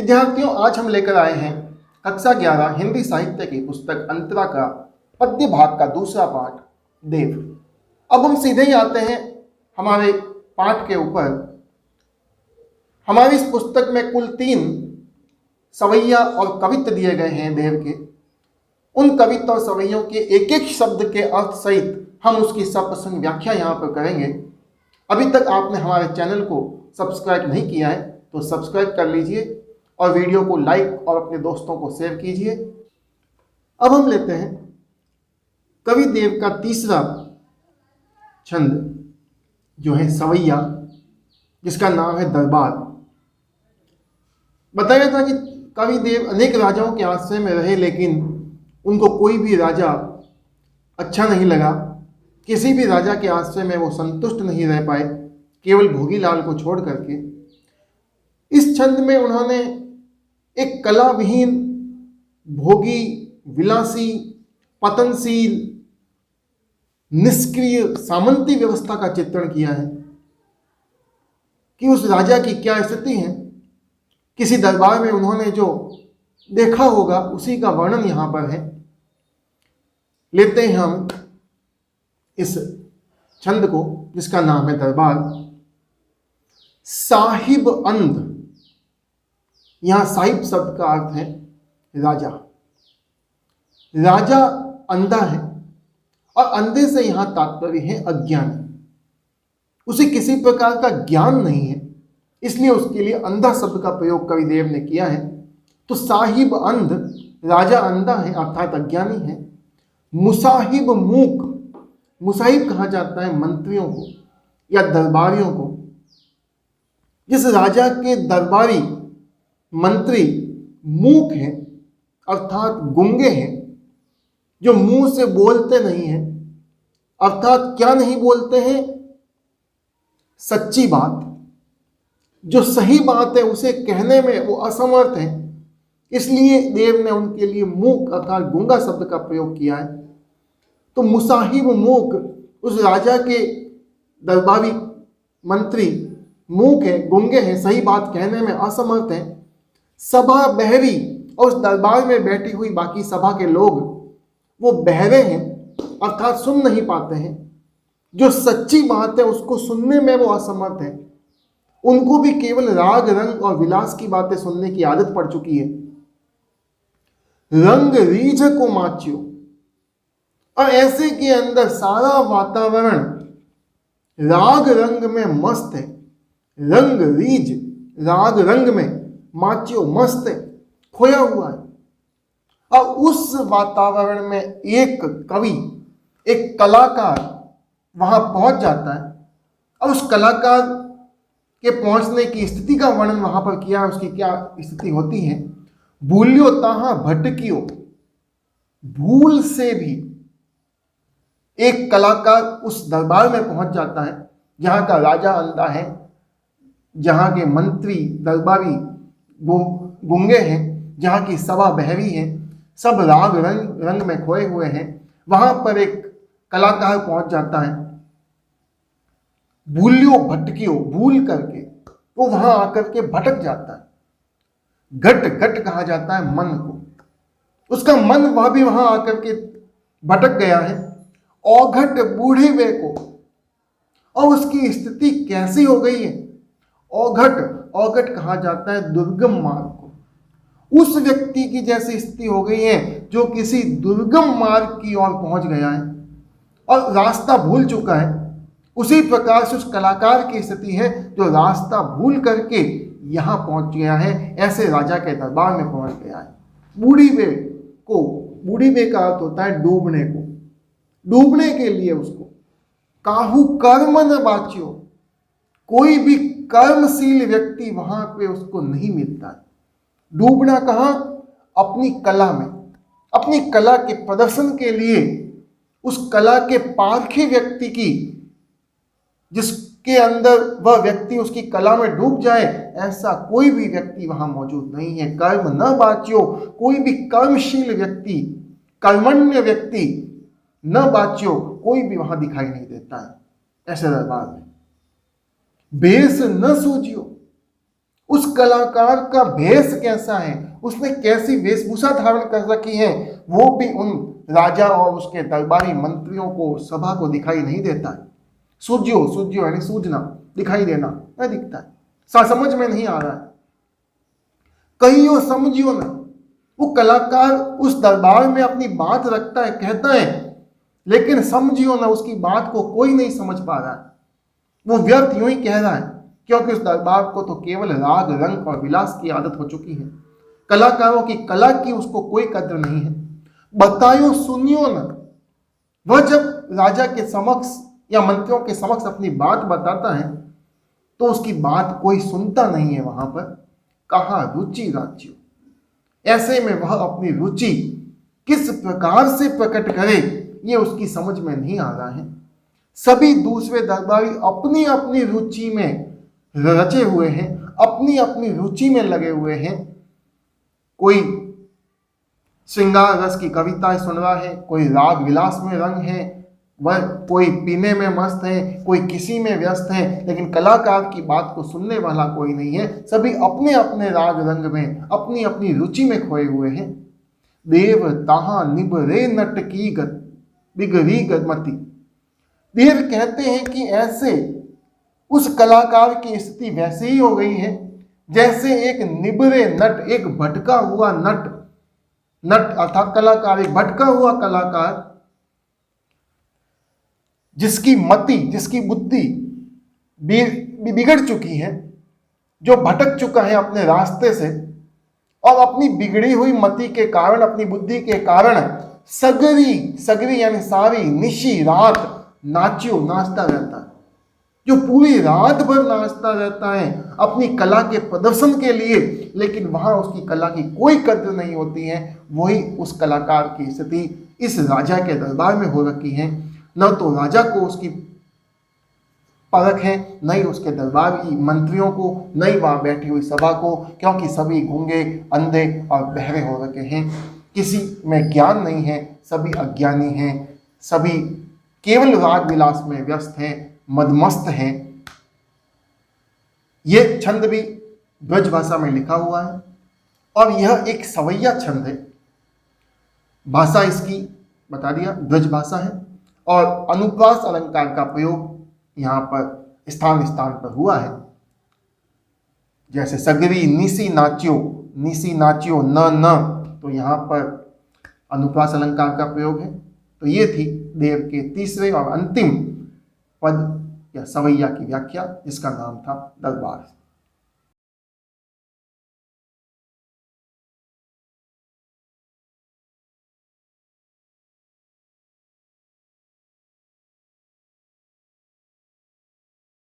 विद्यार्थियों, आज हम लेकर आए हैं कक्षा 11 हिंदी साहित्य की पुस्तक अंतरा का पद्य भाग का दूसरा पाठ देव। अब हम सीधे ही आते हैं हमारे पाठ के ऊपर। हमारी इस पुस्तक में कुल 3 सवैया और कवित्व दिए गए हैं देव के। उन कवित्व और सवैयों के एक एक शब्द के अर्थ सहित हम उसकी सप्रसंग व्याख्या यहाँ पर करेंगे। अभी तक आपने हमारे चैनल को सब्सक्राइब नहीं किया है तो सब्सक्राइब कर लीजिए और वीडियो को लाइक और अपने दोस्तों को शेयर कीजिए। अब हम लेते हैं कवि देव का तीसरा छंद जो है सवैया, जिसका नाम है दरबार। बताया था कि कवि देव अनेक राजाओं के आश्रय में रहे, लेकिन उनको कोई भी राजा अच्छा नहीं लगा। किसी भी राजा के आश्रय में वो संतुष्ट नहीं रह पाए, केवल भोगीलाल को छोड़ करके। इस छंद में उन्होंने एक कला विहीन, भोगी, विलासी, पतनशील, निष्क्रिय सामंती व्यवस्था का चित्रण किया है कि उस राजा की क्या स्थिति है। किसी दरबार में उन्होंने जो देखा होगा उसी का वर्णन यहाँ पर है। लेते हैं हम इस छंद को, जिसका नाम है दरबार। साहिब अंध, यहां साहिब शब्द का अर्थ है राजा। राजा अंधा है और अंधे से यहां तात्पर्य है अज्ञानी। उसे किसी प्रकार का ज्ञान नहीं है, इसलिए उसके लिए अंधा शब्द का प्रयोग कवि देव ने किया है। तो साहिब अंध, राजा अंधा है अर्थात अज्ञानी है। मुसाहिब मूक, मुसाहिब कहा जाता है मंत्रियों को या दरबारियों को। जिस राजा के दरबारी मंत्री मूक हैं अर्थात गूंगे हैं, जो मुंह से बोलते नहीं हैं, अर्थात क्या नहीं बोलते हैं, सच्ची बात, जो सही बात है उसे कहने में वो असमर्थ हैं। इसलिए देव ने उनके लिए मूक अर्थात गूंगा शब्द का प्रयोग किया है। तो मुसाहिब मूक, उस राजा के दरबारी मंत्री मूक है, गूंगे हैं, सही बात कहने में असमर्थ हैं। सभा बहरी, और उस दरबार में बैठी हुई बाकी सभा के लोग वो बहरे हैं अर्थात सुन नहीं पाते हैं। जो सच्ची बात है उसको सुनने में वो असमर्थ है। उनको भी केवल राग रंग और विलास की बातें सुनने की आदत पड़ चुकी है। रंग रीझ को माच्यो, और ऐसे के अंदर सारा वातावरण राग रंग में मस्त है। रंग रीझ, राग रंग में, माच्यो मस्त है, खोया हुआ है। और उस वातावरण में एक कवि, एक कलाकार वहां पहुंच जाता है और उस कलाकार के पहुंचने की स्थिति का वर्णन वहां पर किया है। उसकी क्या स्थिति होती है। भूल्यो ताहा भटकियो, भूल से भी एक कलाकार उस दरबार में पहुंच जाता है जहां का राजा अंधा है, जहां के मंत्री दरबारी गूंगे हैं, जहां की सभा बहरी है, सब राग रंग में खोए हुए हैं। वहां पर एक कलाकार पहुंच जाता है। भूल्यो भटकियो, भूल करके वो वहां आकर के भटक जाता है। घट, घट कहा जाता है मन को। उसका मन वह भी वहां आकर के भटक गया है। औघट बूढ़े वे को, और उसकी स्थिति कैसी हो गई है। औघट, औघट कहा जाता है दुर्गम मार्ग को। उस व्यक्ति की जैसी स्थिति हो गई है जो किसी दुर्गम मार्ग की ओर पहुंच गया है और रास्ता भूल चुका है। उसी प्रकार से उस कलाकार की स्थिति है जो रास्ता भूल करके यहां पहुंच गया है, ऐसे राजा के दरबार में पहुंच गया है। बूढ़ी वे को, बूढ़ी वे का अर्थ होता है डूबने को, डूबने के लिए उसको। काहू कर्म न बाच्यो, कोई भी कर्मशील व्यक्ति वहां पे उसको नहीं मिलता है। डूबना कहाँ, अपनी कला में, अपनी कला के प्रदर्शन के लिए उस कला के पारखे व्यक्ति की, जिसके अंदर वह व्यक्ति उसकी कला में डूब जाए, ऐसा कोई भी व्यक्ति वहां मौजूद नहीं है। कर्म न बाच्यो, कोई भी कर्मशील व्यक्ति, कर्मण्य व्यक्ति न बाच्यो, कोई भी वहां दिखाई नहीं देता है ऐसे दरबार में। बेस न सूझियो, उस कलाकार का भेष कैसा है, उसने कैसी वेशभूषा धारण कर रखी है, वो भी उन राजा और उसके दरबारी मंत्रियों को, सभा को दिखाई नहीं देता है। सूझ्यो यानी सूझना, दिखाई देना नहीं दिखता है, समझ में नहीं आ रहा है। कहियो समझियो ना, वो कलाकार उस दरबार में अपनी बात रखता है, कहता है, लेकिन समझियो ना, उसकी बात को कोई नहीं समझ पा रहा है। वो व्यर्थ यूं ही कह रहा है, क्योंकि उस दरबार को तो केवल राग रंग और विलास की आदत हो चुकी है। कलाकारों की कला की उसको कोई कद्र नहीं है। बतायो सुनियो ना, वह जब राजा के समक्ष या मंत्रियों के समक्ष अपनी बात बताता है तो उसकी बात कोई सुनता नहीं है। वहां पर कहा रुचि राज्यो, ऐसे में वह अपनी रुचि किस प्रकार से प्रकट करे ये उसकी समझ में नहीं आ रहा है। सभी दूसरे दरबारी अपनी अपनी रुचि में रचे हुए हैं, अपनी अपनी रुचि में लगे हुए हैं। कोई श्रृंगार रस की कविताएं सुन रहा है, कोई राग विलास में रंग है, वह कोई पीने में मस्त है, कोई किसी में व्यस्त है, लेकिन कलाकार की बात को सुनने वाला कोई नहीं है। सभी अपने अपने राग रंग में, अपनी अपनी रुचि में खोए हुए हैं। देव ताहा निबरे नट की गत बिगड़ी गमति। देव कहते हैं कि ऐसे उस कलाकार की स्थिति वैसे ही हो गई है जैसे एक निबरे नट, एक भटका हुआ नट अर्थात कलाकार, एक भटका हुआ कलाकार जिसकी मति, जिसकी बुद्धि बिगड़ चुकी है, जो भटक चुका है अपने रास्ते से, और अपनी बिगड़ी हुई मति के कारण, अपनी बुद्धि के कारण सगरी यानी सारी निशी रात नाचता रहता है, जो पूरी रात भर नाचता रहता है अपनी कला के प्रदर्शन के लिए, लेकिन वहां उसकी कला की कोई कद्र नहीं होती है। वही उस कलाकार की स्थिति इस राजा के दरबार में हो रखी है। न तो राजा को उसकी परख है, न ही उसके दरबारी मंत्रियों को, न ही वहां बैठी हुई सभा को, क्योंकि सभी गूंगे, अंधे और बहरे हो रखे हैं। किसी में ज्ञान नहीं है, सभी अज्ञानी हैं, सभी केवल राग विलास में व्यस्त हैं, मदमस्त हैं। यह छंद भी ब्रज भाषा में लिखा हुआ है और यह एक सवैया छंद है। भाषा इसकी बता दिया, ब्रज भाषा है, और अनुप्रास अलंकार का प्रयोग यहाँ पर स्थान स्थान पर हुआ है। जैसे सगरी निसी नाचियो न, तो यहाँ पर अनुप्रास अलंकार का प्रयोग है। तो ये थी देव के तीसरे और अंतिम पद या सवैया की व्याख्या, जिसका नाम था दरबार।